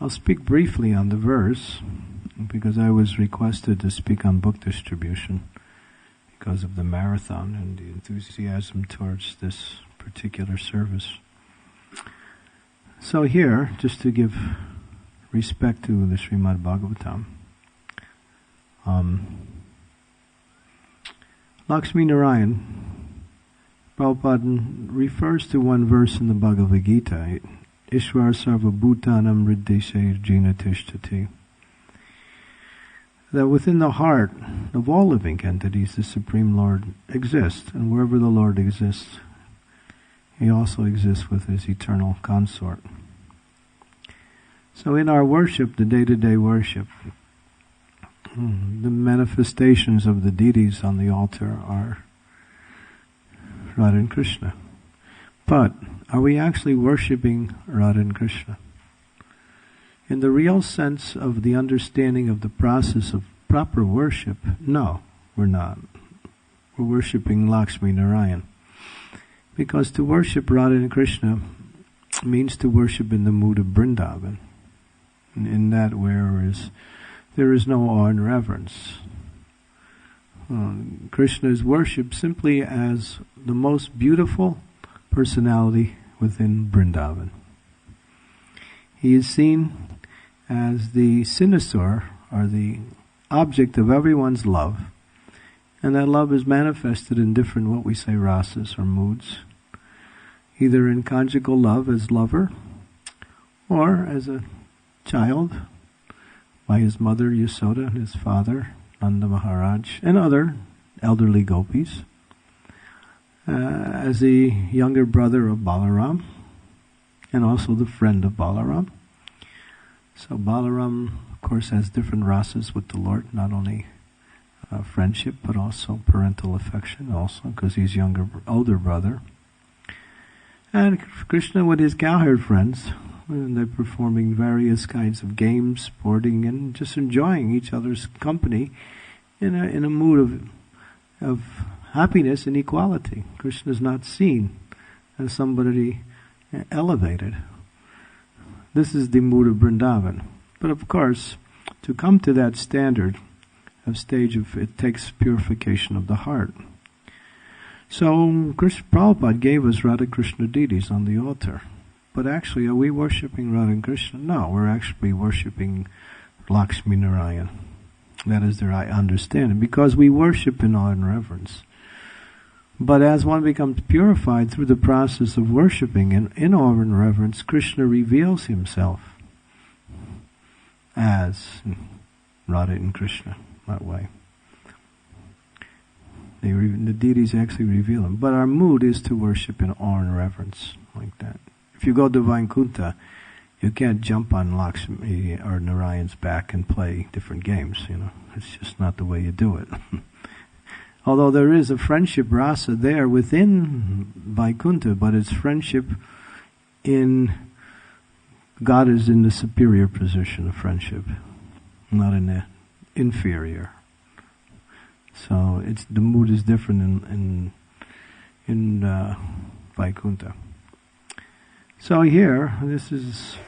I'll speak briefly on the verse, because I was requested to speak on book distribution because of the marathon and the enthusiasm towards this particular service. So here, just to give respect to the Srimad Bhagavatam, Lakshmi Narayan, Prabhupada refers to one verse in the Bhagavad Gita, Ishwar Sarva Bhutanam Riddheshe Jina Tishtati, that within the heart of all living entities the Supreme Lord exists, and wherever the Lord exists, He also exists with His eternal consort. So in our worship, the day-to-day worship, the manifestations of the deities on the altar are Radha and Krishna. But are we actually worshipping Radha and Krishna? In the real sense of the understanding of the process of proper worship, no, we're not. We're worshipping Lakshmi Narayan. Because to worship Radha and Krishna means to worship in the mood of Vrindavan. In that there is no awe and reverence. Krishna is worshipped simply as the most beautiful personality within Vrindavan. He is seen as the cynosure, or the object of everyone's love, and that love is manifested in different, what we say, rasas or moods, either in conjugal love as lover, or as a child by his mother Yasoda and his father Nanda Maharaj and other elderly gopis, as the younger brother of Balaram, and also the friend of Balaram. So Balaram, of course, has different rasas with the Lord, not only friendship, but also parental affection, also because he's older brother. And Krishna with his cowherd friends, and they're performing various kinds of games, sporting, and just enjoying each other's company in a mood of happiness and equality. Krishna is not seen as somebody elevated. This is the mood of Vrindavan. But of course, to come to that standard of stage it takes purification of the heart. So Prabhupada gave us Radha Krishna deities on the altar. But actually, are we worshipping Radha and Krishna? No, we're actually worshipping Lakshmi Narayan. That is their understanding, because we worship in awe and reverence. But as one becomes purified through the process of worshipping in awe and reverence, Krishna reveals himself as Radha and Krishna that way. The deities actually reveal him. But our mood is to worship in awe and reverence, like that. If you go to Vaikuntha, you can't jump on Lakshmi or Narayan's back and play different games, It's just not the way you do it. Although there is a friendship rasa there within Vaikuntha, but it's friendship God is in the superior position of friendship, not in the inferior. So the mood is different in Vaikuntha. So here,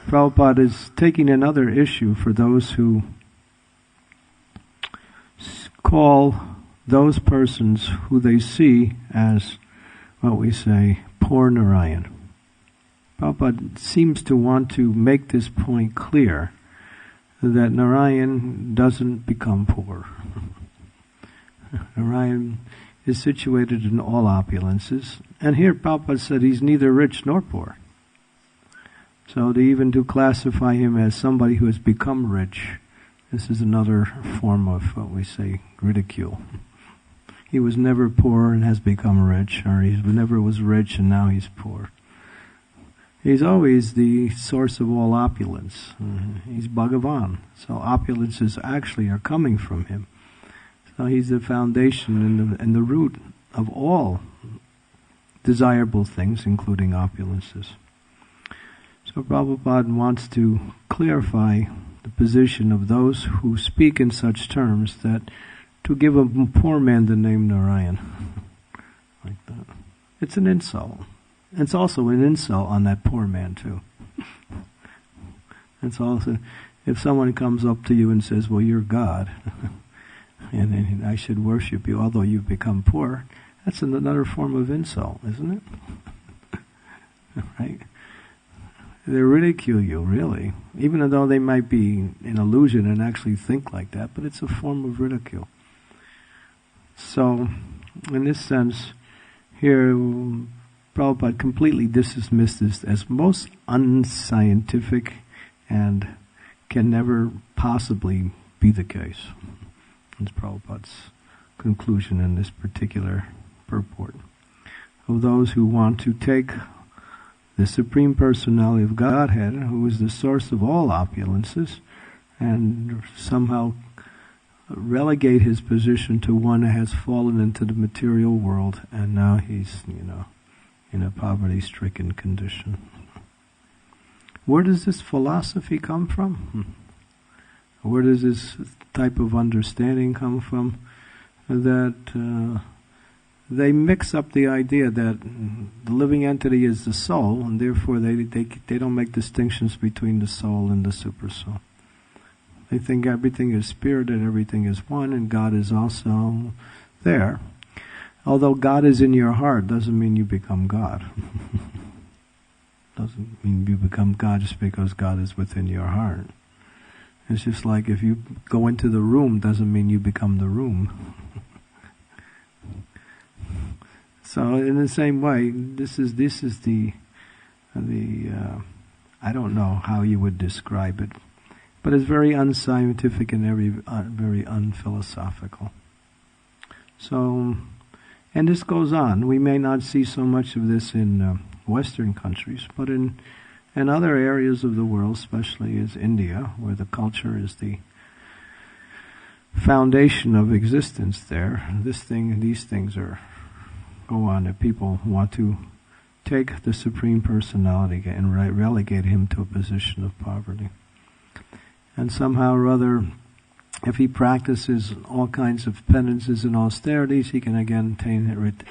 Prabhupada is taking another issue for those who call those persons who they see as, what we say, poor Narayan. Prabhupada seems to want to make this point clear, that Narayan doesn't become poor. Narayan is situated in all opulences, and here Prabhupada said he's neither rich nor poor. So to classify him as somebody who has become rich, this is another form of what we say, ridicule. He was never poor and has become rich, or he never was rich and now he's poor. He's always the source of all opulence. He's Bhagavan. So opulences actually are coming from him. So he's the foundation and the root of all desirable things, including opulences. So Prabhupada wants to clarify the position of those who speak in such terms, that to give a poor man the name Narayan, like that, it's an insult. It's also an insult on that poor man too. It's also, if someone comes up to you and says, well, you're God, and I should worship you, although you've become poor, that's another form of insult, isn't it? Right? They ridicule you, really, even though they might be an illusion and actually think like that, but it's a form of ridicule. So, in this sense, here, Prabhupada completely dismissed this as most unscientific and can never possibly be the case. That's Prabhupada's conclusion in this particular purport. Of those who want to take the Supreme Personality of Godhead, who is the source of all opulences, and somehow relegate his position to one who has fallen into the material world, and now he's, in a poverty-stricken condition. Where does this philosophy come from? Where does this type of understanding come from? That they mix up the idea that the living entity is the soul, and therefore they don't make distinctions between the soul and the supersoul. They think everything is spirit and everything is one, and God is also there. Although God is in your heart doesn't mean you become God. Doesn't mean you become God just because God is within your heart. It's just like if you go into the room doesn't mean you become the room. So in the same way, this is the I don't know how you would describe it, but it's very unscientific and very unphilosophical. So, and this goes on. We may not see so much of this in Western countries, but in other areas of the world, especially as India, where the culture is the foundation of existence there, these things go on that people want to take the Supreme Personality and relegate him to a position of poverty. And somehow or other, if he practices all kinds of penances and austerities, he can again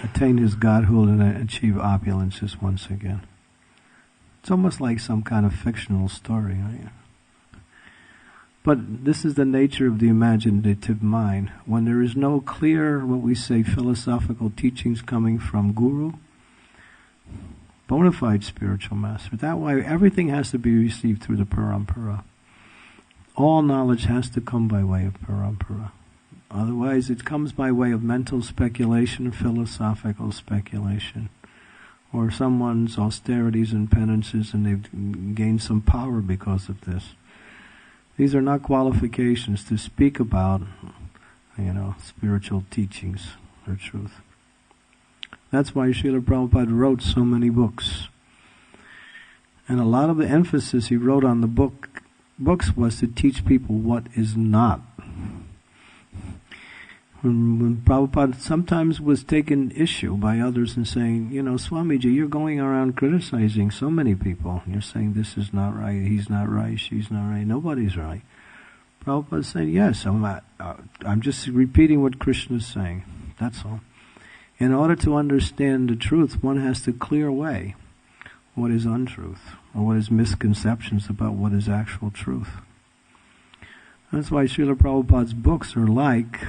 attain his godhood and achieve opulences once again. It's almost like some kind of fictional story, right? But this is the nature of the imaginative mind. When there is no clear, what we say, philosophical teachings coming from Guru, bona fide spiritual master, that way everything has to be received through the parampara. All knowledge has to come by way of parampara. Otherwise it comes by way of mental speculation, philosophical speculation, or someone's austerities and penances and they've gained some power because of this. These are not qualifications to speak about, spiritual teachings or truth. That's why Srila Prabhupada wrote so many books. And a lot of the emphasis he wrote on the books was to teach people what is not. When Prabhupada sometimes was taken issue by others and saying, Swamiji, you're going around criticizing so many people. You're saying this is not right, he's not right, she's not right, nobody's right. Prabhupada said, yes, I'm just repeating what Krishna is saying. That's all. In order to understand the truth, one has to clear away what is untruth, or what is misconceptions about what is actual truth. That's why Srila Prabhupada's books are like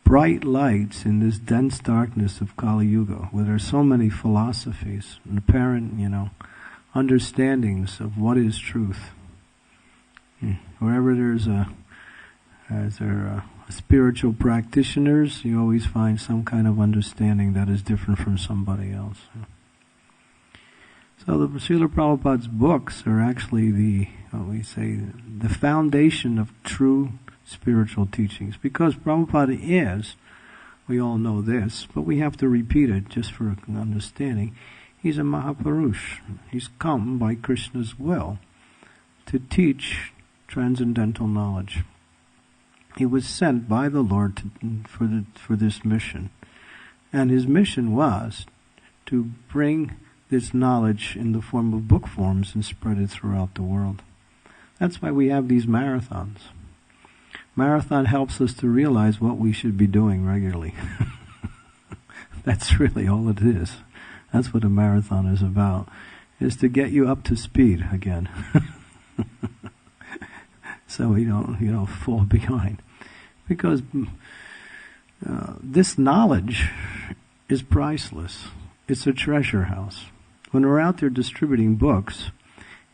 bright lights in this dense darkness of Kali Yuga, where there are so many philosophies and apparent, understandings of what is truth. Wherever there's a spiritual practitioners, you always find some kind of understanding that is different from somebody else. So the Srila Prabhupada's books are actually the foundation of true spiritual teachings. Because Prabhupada is, we all know this, but we have to repeat it just for understanding, he's a Mahapurush. He's come by Krishna's will to teach transcendental knowledge. He was sent by the Lord for this mission. And his mission was to bring this knowledge in the form of book forms and spread it throughout the world. That's why we have these marathons. Marathon helps us to realize what we should be doing regularly. That's really all it is. That's what a marathon is about, is to get you up to speed again. So we don't fall behind. Because this knowledge is priceless. It's a treasure house. When we're out there distributing books,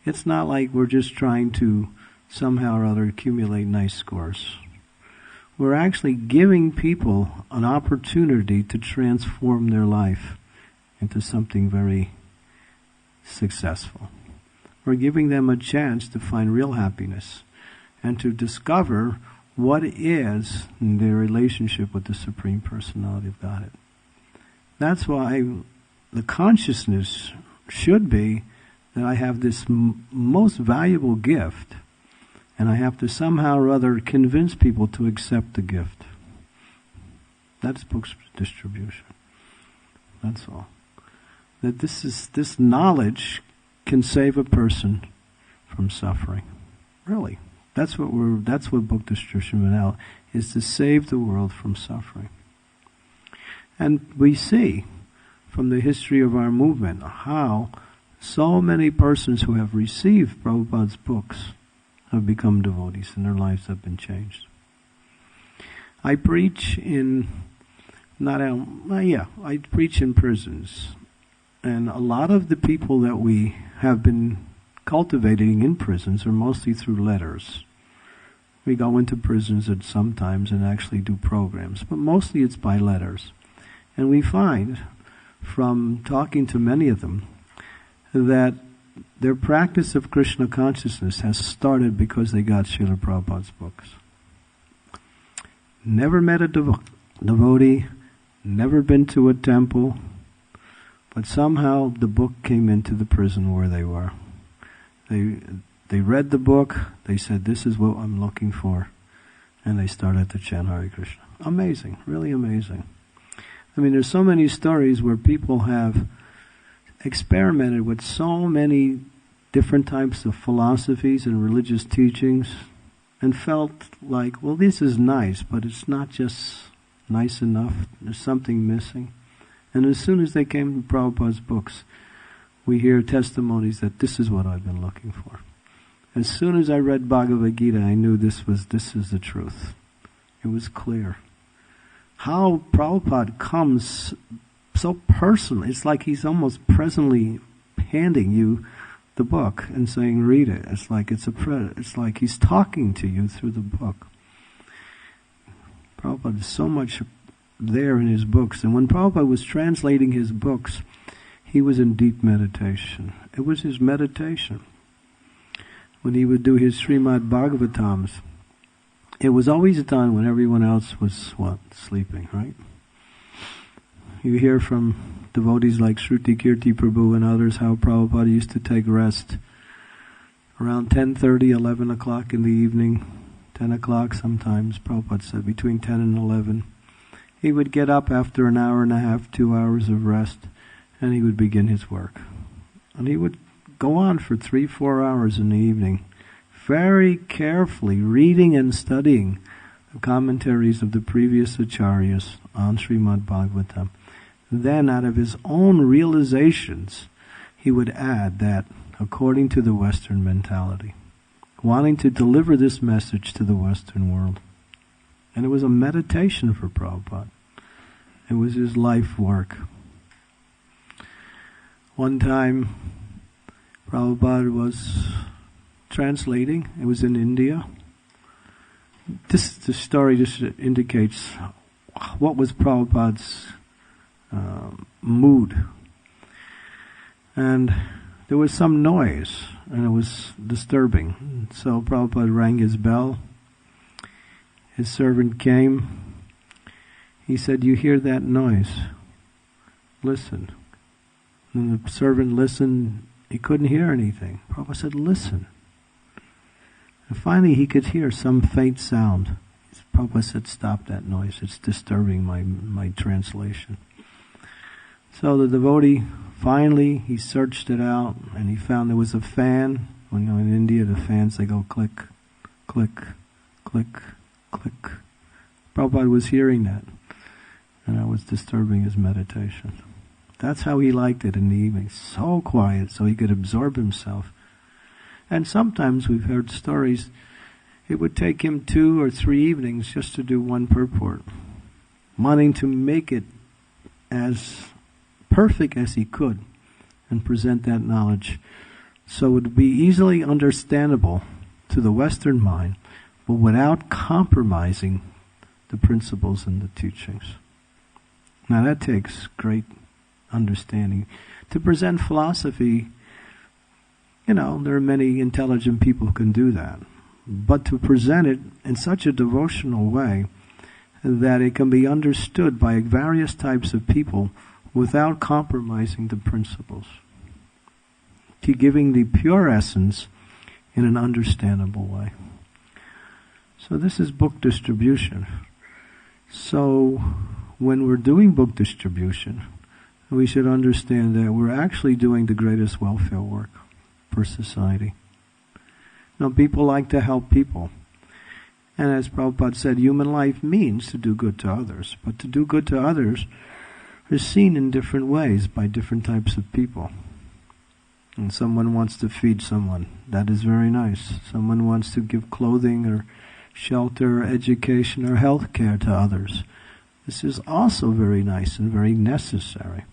it's not like we're just trying to somehow or other accumulate nice scores. We're actually giving people an opportunity to transform their life into something very successful. We're giving them a chance to find real happiness and to discover what is their relationship with the Supreme Personality of Godhead. That's why the consciousness should be that I have this most valuable gift, and I have to somehow or other convince people to accept the gift. That's books distribution. That's all. That this knowledge can save a person from suffering. Really. That's what book distribution about is, to save the world from suffering. And we see from the history of our movement how so many persons who have received Prabhupada's books have become devotees and their lives have been changed. I preach in prisons, and a lot of the people that we have been cultivating in prisons are mostly through letters. We go into prisons at sometimes and actually do programs, but mostly it's by letters. And we find from talking to many of them that their practice of Krishna consciousness has started because they got Srila Prabhupada's books. Never met a devotee, never been to a temple, but somehow the book came into the prison where they were. They read the book, they said, this is what I'm looking for, and they started to chant Hare Krishna. Amazing, really amazing. I mean, there's so many stories where people have experimented with so many different types of philosophies and religious teachings and felt like, well, this is nice, but it's not just nice enough. There's something missing. And as soon as they came to Prabhupada's books, we hear testimonies that this is what I've been looking for. As soon as I read Bhagavad Gita, I knew this is the truth. It was clear. How Prabhupada comes so personal. It's like he's almost presently handing you the book and saying, read it. It's like it's like he's talking to you through the book. Prabhupada is so much there in his books. And when Prabhupada was translating his books, he was in deep meditation. It was his meditation. When he would do his Srimad Bhagavatams, it was always done when everyone else was, sleeping, right? You hear from devotees like Shruti Kirti Prabhu and others how Prabhupada used to take rest around 10:30, 11 o'clock in the evening, 10 o'clock sometimes, Prabhupada said, between 10 and 11. He would get up after an hour and a half, 2 hours of rest, and he would begin his work. And he would go on for 3-4 hours in the evening, very carefully reading and studying the commentaries of the previous acharyas on Srimad Bhagavatam. Then, out of his own realizations, he would add that according to the Western mentality, wanting to deliver this message to the Western world. And it was a meditation for Prabhupada. It was his life work. One time, Prabhupada was translating. It was in India. This story just indicates what was Prabhupada's mood. And there was some noise, and it was disturbing. So Prabhupada rang his bell. His servant came. He said, "You hear that noise? Listen." And the servant listened. He couldn't hear anything. Prabhupada said, "Listen." And finally he could hear some faint sound. Prabhupada said, "Stop that noise. It's disturbing my translation." So the devotee, finally, he searched it out, and he found there was a fan. When in India, the fans, they go click, click, click, click. Prabhupada was hearing that, and that was disturbing his meditation. That's how he liked it in the evening. So quiet, so he could absorb himself. And sometimes we've heard stories, it would take him 2 or 3 evenings just to do one purport, wanting to make it as perfect as he could and present that knowledge so it would be easily understandable to the Western mind, but without compromising the principles and the teachings. Now that takes great understanding. To present philosophy, there are many intelligent people who can do that. But to present it in such a devotional way that it can be understood by various types of people without compromising the principles. To giving the pure essence in an understandable way. So this is book distribution. So when we're doing book distribution, we should understand that we're actually doing the greatest welfare work for society. People like to help people. And as Prabhupada said, human life means to do good to others. But to do good to others is seen in different ways by different types of people. And someone wants to feed someone. That is very nice. Someone wants to give clothing or shelter or education or health care to others. This is also very nice and very necessary.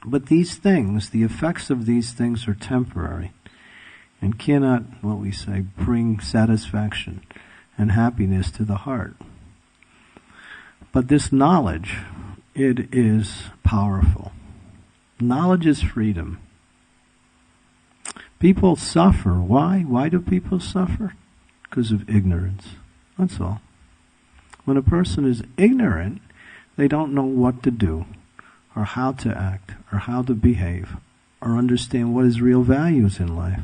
But these things, the effects of these things are temporary and cannot, bring satisfaction and happiness to the heart. But this knowledge, it is powerful. Knowledge is freedom. People suffer. Why? Why do people suffer? Because of ignorance. That's all. When a person is ignorant, they don't know what to do, or how to act, or how to behave, or understand what is real values in life.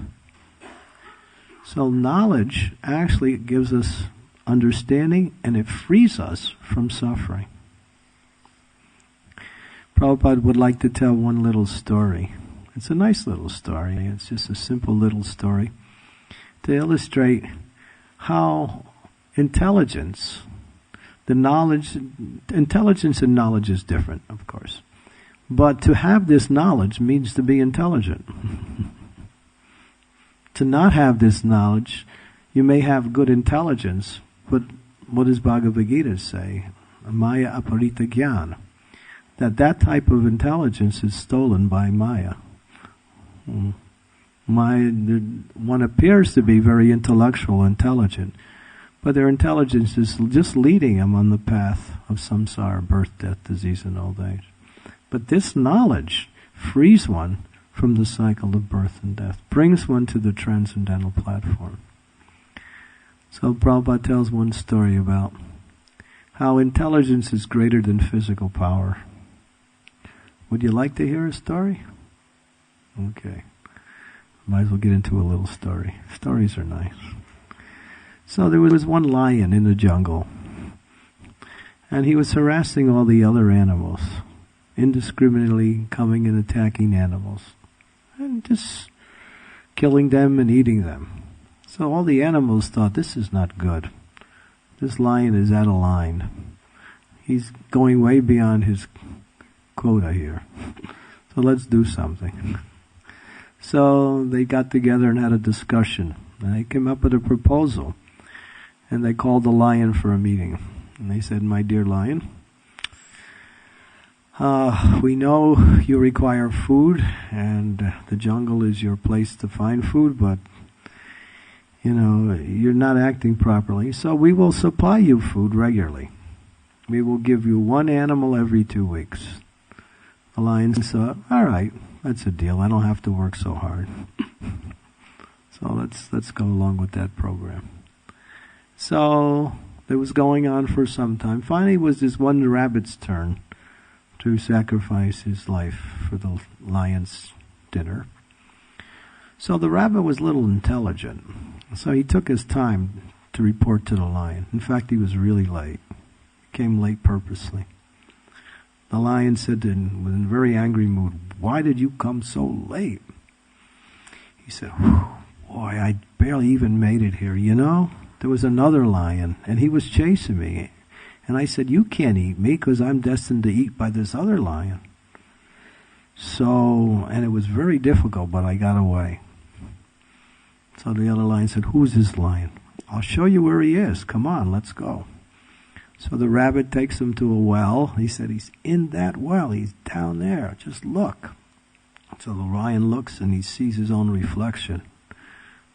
So knowledge actually gives us understanding, and it frees us from suffering. Prabhupada would like to tell one little story. It's a nice little story. It's just a simple little story to illustrate how intelligence and knowledge is different, of course. But to have this knowledge means to be intelligent. To not have this knowledge, you may have good intelligence, but what does Bhagavad Gita say? Maya aparita jnana. That type of intelligence is stolen by Maya. One appears to be very intellectual, intelligent, but their intelligence is just leading them on the path of samsara, birth, death, disease, and old age. But this knowledge frees one from the cycle of birth and death, brings one to the transcendental platform. So Prabhupada tells one story about how intelligence is greater than physical power. Would you like to hear a story? Okay. Might as well get into a little story. Stories are nice. So there was one lion in the jungle, and he was harassing all the other animals, indiscriminately coming and attacking animals, and just killing them and eating them. So all the animals thought, this is not good. This lion is out of line. He's going way beyond his quota here. So let's do something. So they got together and had a discussion. And they came up with a proposal. And they called the lion for a meeting. And they said, my dear lion, we know you require food, and the jungle is your place to find food, but you're not acting properly. So we will supply you food regularly. We will give you one animal every 2 weeks. The lion said, all right, that's a deal. I don't have to work so hard. So let's go along with that program. So it was going on for some time. Finally, it was this one rabbit's turn to sacrifice his life for the lion's dinner. So the rabbit was a little intelligent. So he took his time to report to the lion. In fact, he was really late. He came late purposely. The lion said to him, in a very angry mood, why did you come so late? He said, boy, I barely even made it here. There was another lion, and he was chasing me. And I said, you can't eat me because I'm destined to eat by this other lion. So, and it was very difficult, but I got away. So the other lion said, "Who's this lion? I'll show you where he is. Come on, let's go." So the rabbit takes him to a well. He said, "He's in that well. He's down there. Just look." So the lion looks and he sees his own reflection.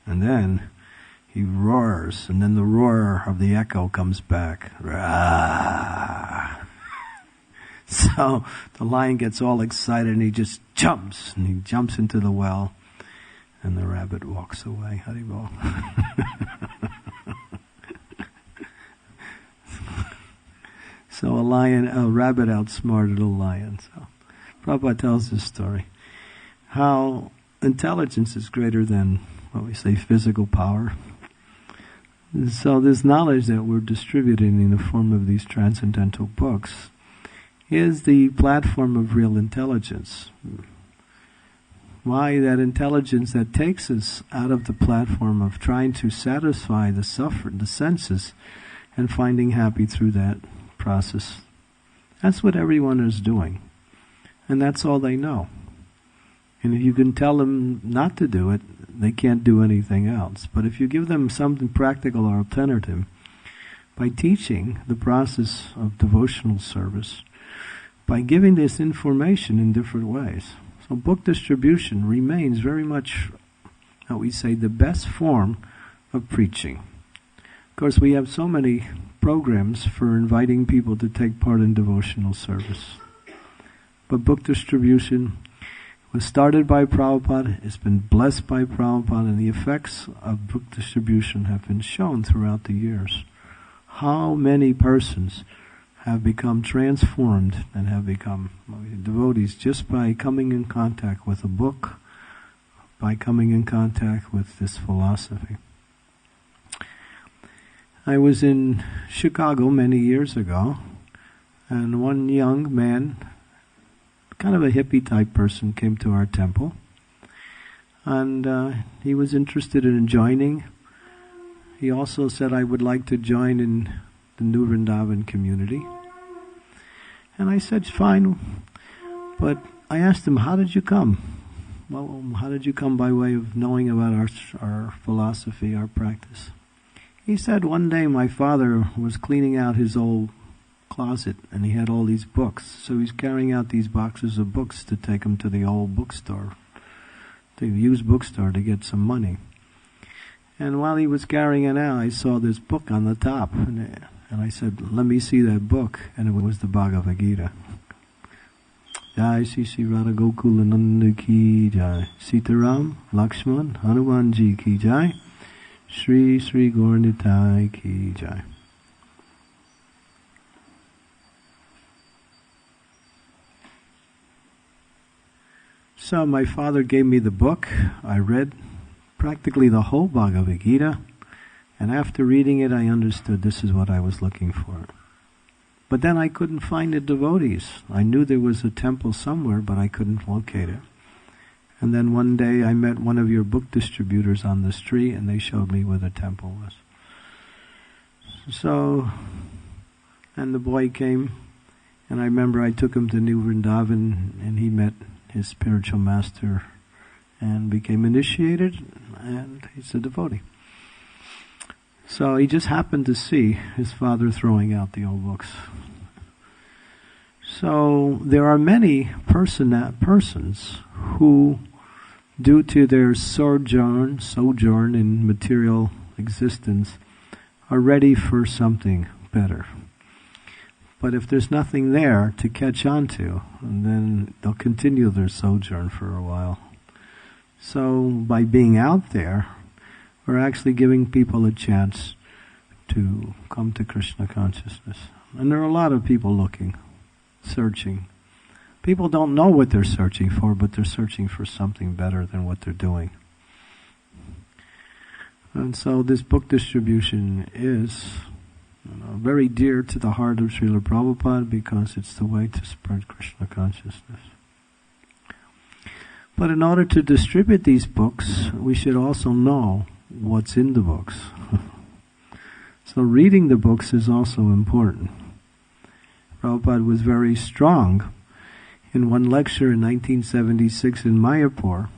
And then he roars, and then the roar of the echo comes back. Rah! So the lion gets all excited and he just jumps, and he jumps into the well, and the rabbit walks away. Haribol. So a rabbit outsmarted a lion. So Prabhupada tells this story. How intelligence is greater than what we say physical power. And so this knowledge that we're distributing in the form of these transcendental books is the platform of real intelligence. Why? That intelligence that takes us out of the platform of trying to satisfy the senses, and finding happy through that process. That's what everyone is doing. And that's all they know. And if you can tell them not to do it, they can't do anything else. But if you give them something practical or alternative, by teaching the process of devotional service, by giving this information in different ways. So book distribution remains very much, how we say, the best form of preaching. Of course, we have so many programs for inviting people to take part in devotional service. But book distribution was started by Prabhupada, it's been blessed by Prabhupada, and the effects of book distribution have been shown throughout the years. How many persons have become transformed and have become devotees just by coming in contact with a book, by coming in contact with this philosophy. I was in Chicago many years ago, and one young man, kind of a hippie type person, came to our temple, and he was interested in joining. He also said, "I would like to join in the New Vrindavan community." And I said, "Fine," but I asked him, "How did you come? Well, how did you come by way of knowing about our philosophy, our practice?" He said, "One day my father was cleaning out his old closet, and he had all these books. So he's carrying out these boxes of books to take them to the old bookstore, the used bookstore, to get some money. And while he was carrying it out, I saw this book on the top, and I said, 'Let me see that book.' And it was the Bhagavad Gita. Jai Shri Shri Radha Gokula Nanda Ki Jai, Sitaram Lakshman Hanuman Ji Ki Jai, Shri Shri Gaur Nitai Ki Jai." So my father gave me the book. I read practically the whole Bhagavad Gita, and after reading it I understood this is what I was looking for. But then I couldn't find the devotees. I knew there was a temple somewhere, but I couldn't locate it. And then one day I met one of your book distributors on the street, and they showed me where the temple was. So, and the boy came, and I remember I took him to New Vrindavan, and he met his spiritual master and became initiated, and he's a devotee. So he just happened to see his father throwing out the old books. So there are many persons who, due to their sojourn in material existence, are ready for something better. But if there's nothing there to catch on to, then they'll continue their sojourn for a while. So by being out there, we're actually giving people a chance to come to Krishna consciousness. And there are a lot of people looking, searching. People don't know what they're searching for, but they're searching for something better than what they're doing. And so this book distribution is very dear to the heart of Srila Prabhupada, because it's the way to spread Krishna consciousness. But in order to distribute these books, we should also know what's in the books. So reading the books is also important. Prabhupada was very strong in one lecture in 1976 in Mayapur,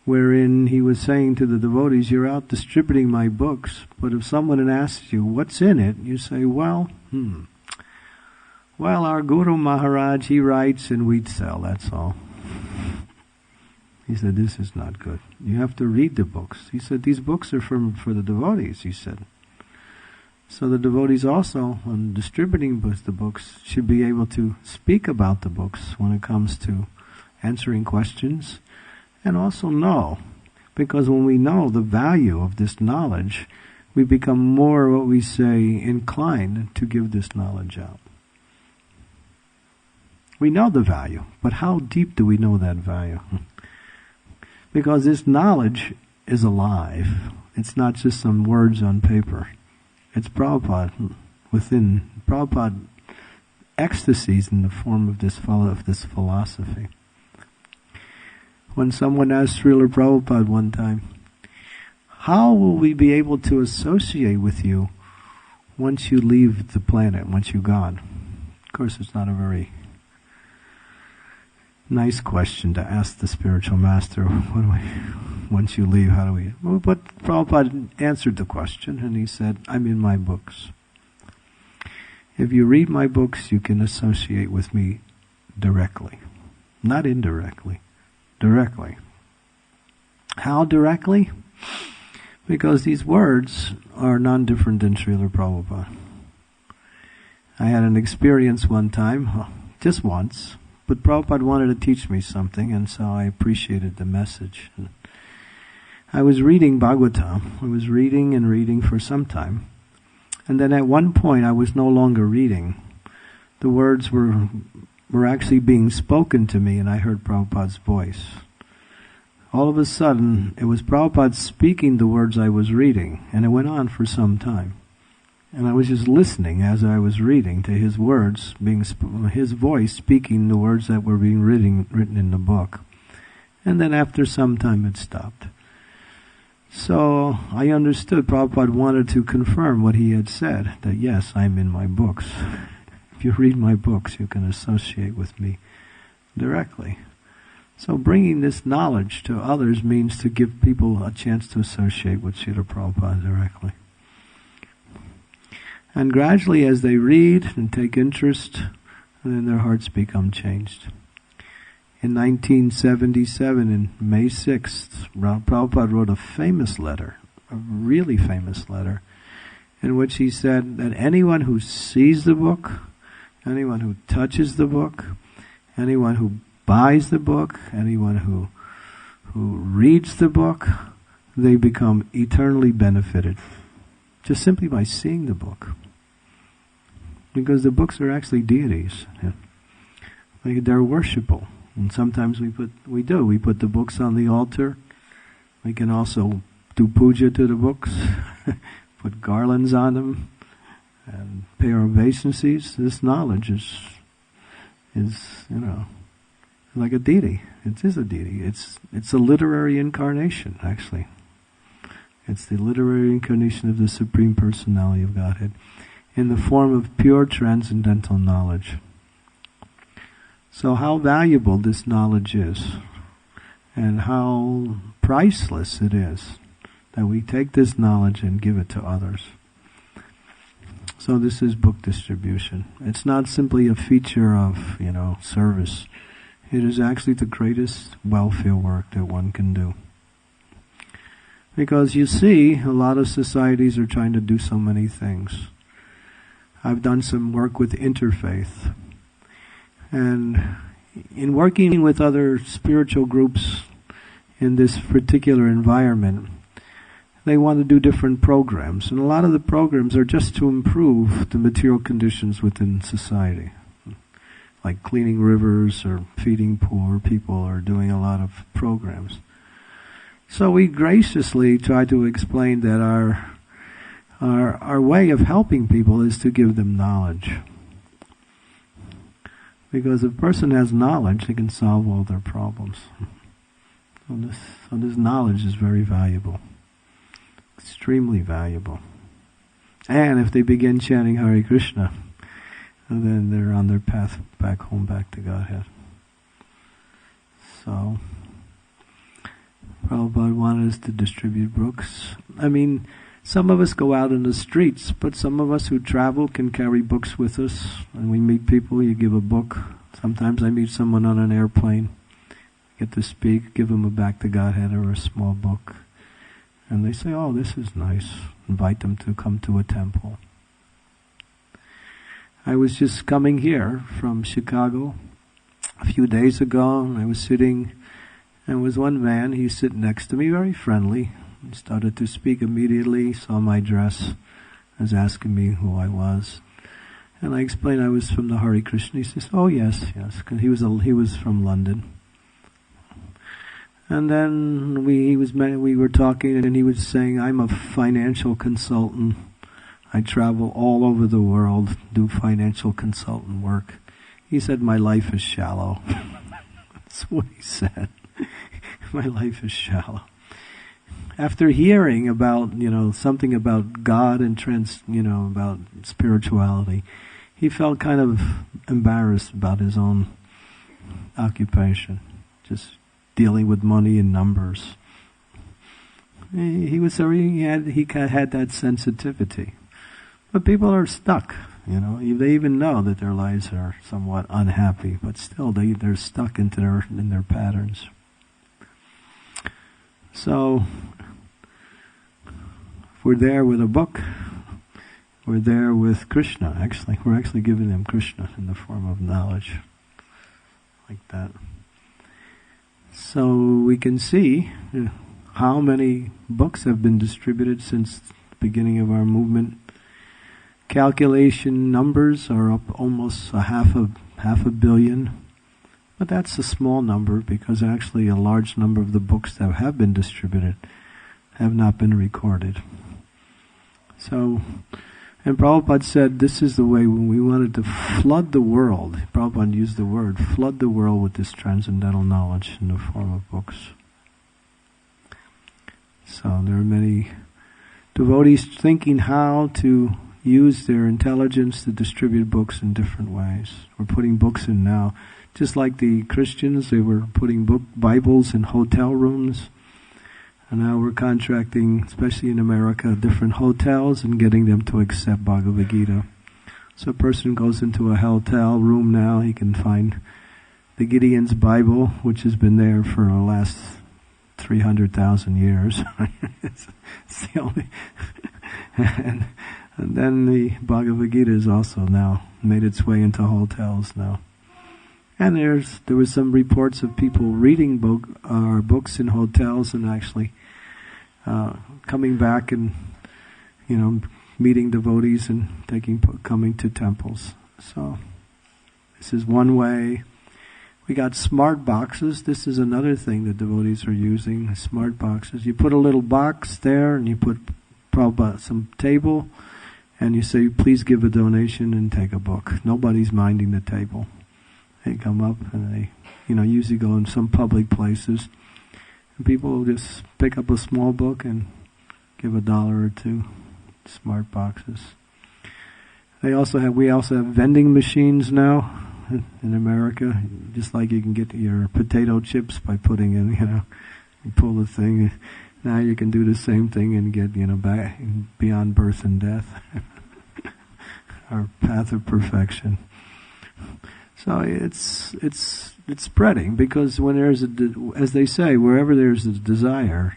wherein he was saying to the devotees, you're out distributing my books, but if someone asks you, what's in it? You say, well, our Guru Maharaj, he writes and we sell, that's all. He said, this is not good. You have to read the books. He said, these books are for the devotees, he said. So the devotees also, when distributing the books, should be able to speak about the books when it comes to answering questions, and also know. Because when we know the value of this knowledge, we become more, what we say, inclined to give this knowledge out. We know the value, but how deep do we know that value? Because this knowledge is alive. It's not just some words on paper. It's Prabhupada within Prabhupada ecstasies in the form of this philosophy. When someone asked Srila Prabhupada one time, how will we be able to associate with you once you leave the planet, once you're gone? Of course, it's not a very nice question to ask the spiritual master. Once you leave, how do we? Well, but Prabhupada answered the question, and he said, I'm in my books. If you read my books, you can associate with me directly. Not indirectly. Directly. How directly? Because these words are none different than Srila Prabhupada. I had an experience one time, just once, but Prabhupada wanted to teach me something, and so I appreciated the message. I was reading Bhagavatam. I was reading and reading for some time. And then at one point I was no longer reading. The words were actually being spoken to me, and I heard Prabhupada's voice. All of a sudden, it was Prabhupada speaking the words I was reading, and it went on for some time. And I was just listening as I was reading to his words, his voice speaking the words that were being written in the book. And then after some time it stopped. So I understood Prabhupada wanted to confirm what he had said, that yes, I'm in my books. If you read my books, you can associate with me directly. So bringing this knowledge to others means to give people a chance to associate with Srila Prabhupada directly. And gradually as they read and take interest, then their hearts become changed. In 1977, in May 6th, Prabhupada wrote a famous letter, a really famous letter, in which he said that anyone who sees the book, anyone who touches the book, anyone who buys the book, anyone who reads the book, they become eternally benefited, just simply by seeing the book. Because the books are actually deities. They're worshipable. And sometimes we put the books on the altar. We can also do puja to the books, put garlands on them, and pay our obeisances. This knowledge is like a deity. It is a deity. It's a literary incarnation, actually. It's the literary incarnation of the Supreme Personality of Godhead in the form of pure transcendental knowledge. So how valuable this knowledge is, and how priceless it is that we take this knowledge and give it to others. So this is book distribution. It's not simply a feature of, service. It is actually the greatest welfare work that one can do. Because you see, a lot of societies are trying to do so many things. I've done some work with interfaith. And in working with other spiritual groups in this particular environment, they want to do different programs. And a lot of the programs are just to improve the material conditions within society. Like cleaning rivers or feeding poor people, or doing a lot of programs. So we graciously try to explain that our way of helping people is to give them knowledge. Because if a person has knowledge, they can solve all their problems. So this knowledge is very valuable. Extremely valuable. And if they begin chanting Hare Krishna, then they're on their path back home, back to Godhead. So Prabhupada wanted us to distribute books. I mean, some of us go out in the streets, but some of us who travel can carry books with us. When we meet people, you give a book. Sometimes I meet someone on an airplane, get to speak, give them a Back to Godhead or a small book. And they say, oh, this is nice. Invite them to come to a temple. I was just coming here from Chicago a few days ago, and I was sitting, and was one man, he's sitting next to me, very friendly. He started to speak immediately, saw my dress, was asking me who I was. And I explained I was from the Hare Krishna. He says, oh yes, because he was from London. And then we were talking, and he was saying, I'm a financial consultant. I travel all over the world, do financial consultant work. He said, my life is shallow. That's what he said. My life is shallow. After hearing about, something about God and about spirituality, he felt kind of embarrassed about his own occupation, just dealing with money and numbers. He had that sensitivity. But people are stuck, They even know that their lives are somewhat unhappy, but still they're stuck in their patterns. So, if we're there with a book, we're there with Krishna, actually. We're actually giving them Krishna in the form of knowledge, like that. So we can see how many books have been distributed since the beginning of our movement. Calculation numbers are up almost half a billion. But that's a small number, because actually a large number of the books that have been distributed have not been recorded. So, and Prabhupada said this is the way when we wanted to flood the world. Prabhupada used the word, flood the world with this transcendental knowledge in the form of books. So there are many devotees thinking how to use their intelligence to distribute books in different ways. We're putting books in now. Just like the Christians, they were putting Bibles in hotel rooms. And now we're contracting, especially in America, different hotels and getting them to accept Bhagavad Gita. So a person goes into a hotel room now, he can find the Gideon's Bible, which has been there for the last 300,000 years. It's the only... and then the Bhagavad Gita has also now made its way into hotels now. And there was some reports of people reading books in hotels and actually coming back and meeting devotees and coming to temples. So this is one way. We got smart boxes. This is another thing that devotees are using. Smart boxes. You put a little box there, and you put some table, and you say, "Please give a donation and take a book." Nobody's minding the table. They come up and they, usually go in some public places. And people will just pick up a small book and give $1 or $2. Smart boxes. We also have vending machines now in America. Just like you can get your potato chips by putting in, you pull the thing. Now you can do the same thing and get, back beyond birth and death. Our path of perfection. So it's spreading, because when there's as they say, wherever there's a desire,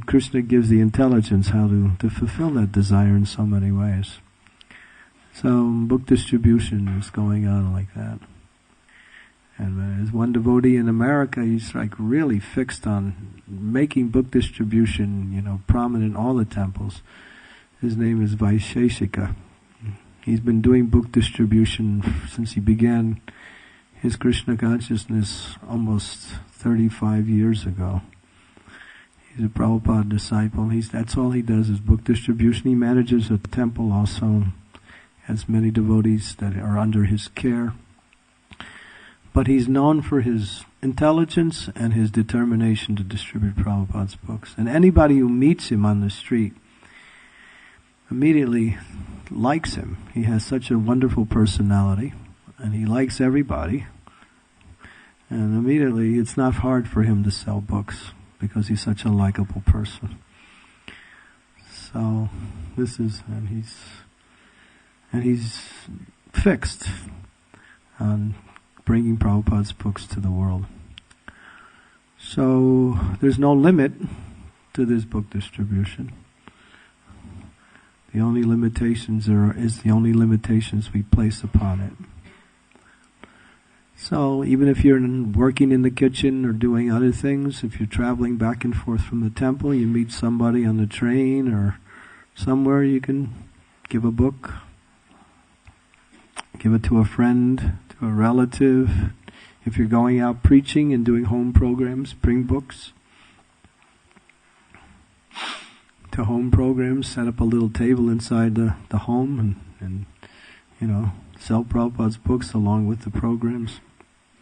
Krishna gives the intelligence how to fulfill that desire in so many ways. So book distribution is going on like that. And there's one devotee in America, he's like really fixed on making book distribution, prominent in all the temples. His name is Vaisheshika. He's been doing book distribution since he began his Krishna consciousness almost 35 years ago. He's a Prabhupada disciple. That's all he does is book distribution. He manages a temple also, has many devotees that are under his care. But he's known for his intelligence and his determination to distribute Prabhupada's books. And anybody who meets him on the street immediately likes him. He has such a wonderful personality, and he likes everybody. And immediately, it's not hard for him to sell books. because he's such a likable person. So this is, and he's fixed on bringing Prabhupada's books to the world. So there's no limit to this book distribution. The only limitations we place upon it. So even if you're working in the kitchen or doing other things, if you're traveling back and forth from the temple, you meet somebody on the train or somewhere, you can give a book, give it to a friend, to a relative. If you're going out preaching and doing home programs, bring books to home programs, set up a little table inside the home and sell Prabhupada's books along with the programs.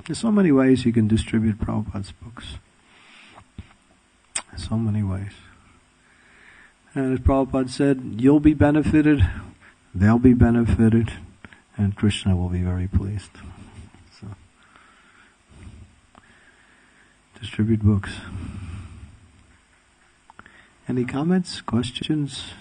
There's so many ways you can distribute Prabhupada's books. So many ways. And as Prabhupada said, you'll be benefited, they'll be benefited, and Krishna will be very pleased. So, distribute books. Any comments, questions?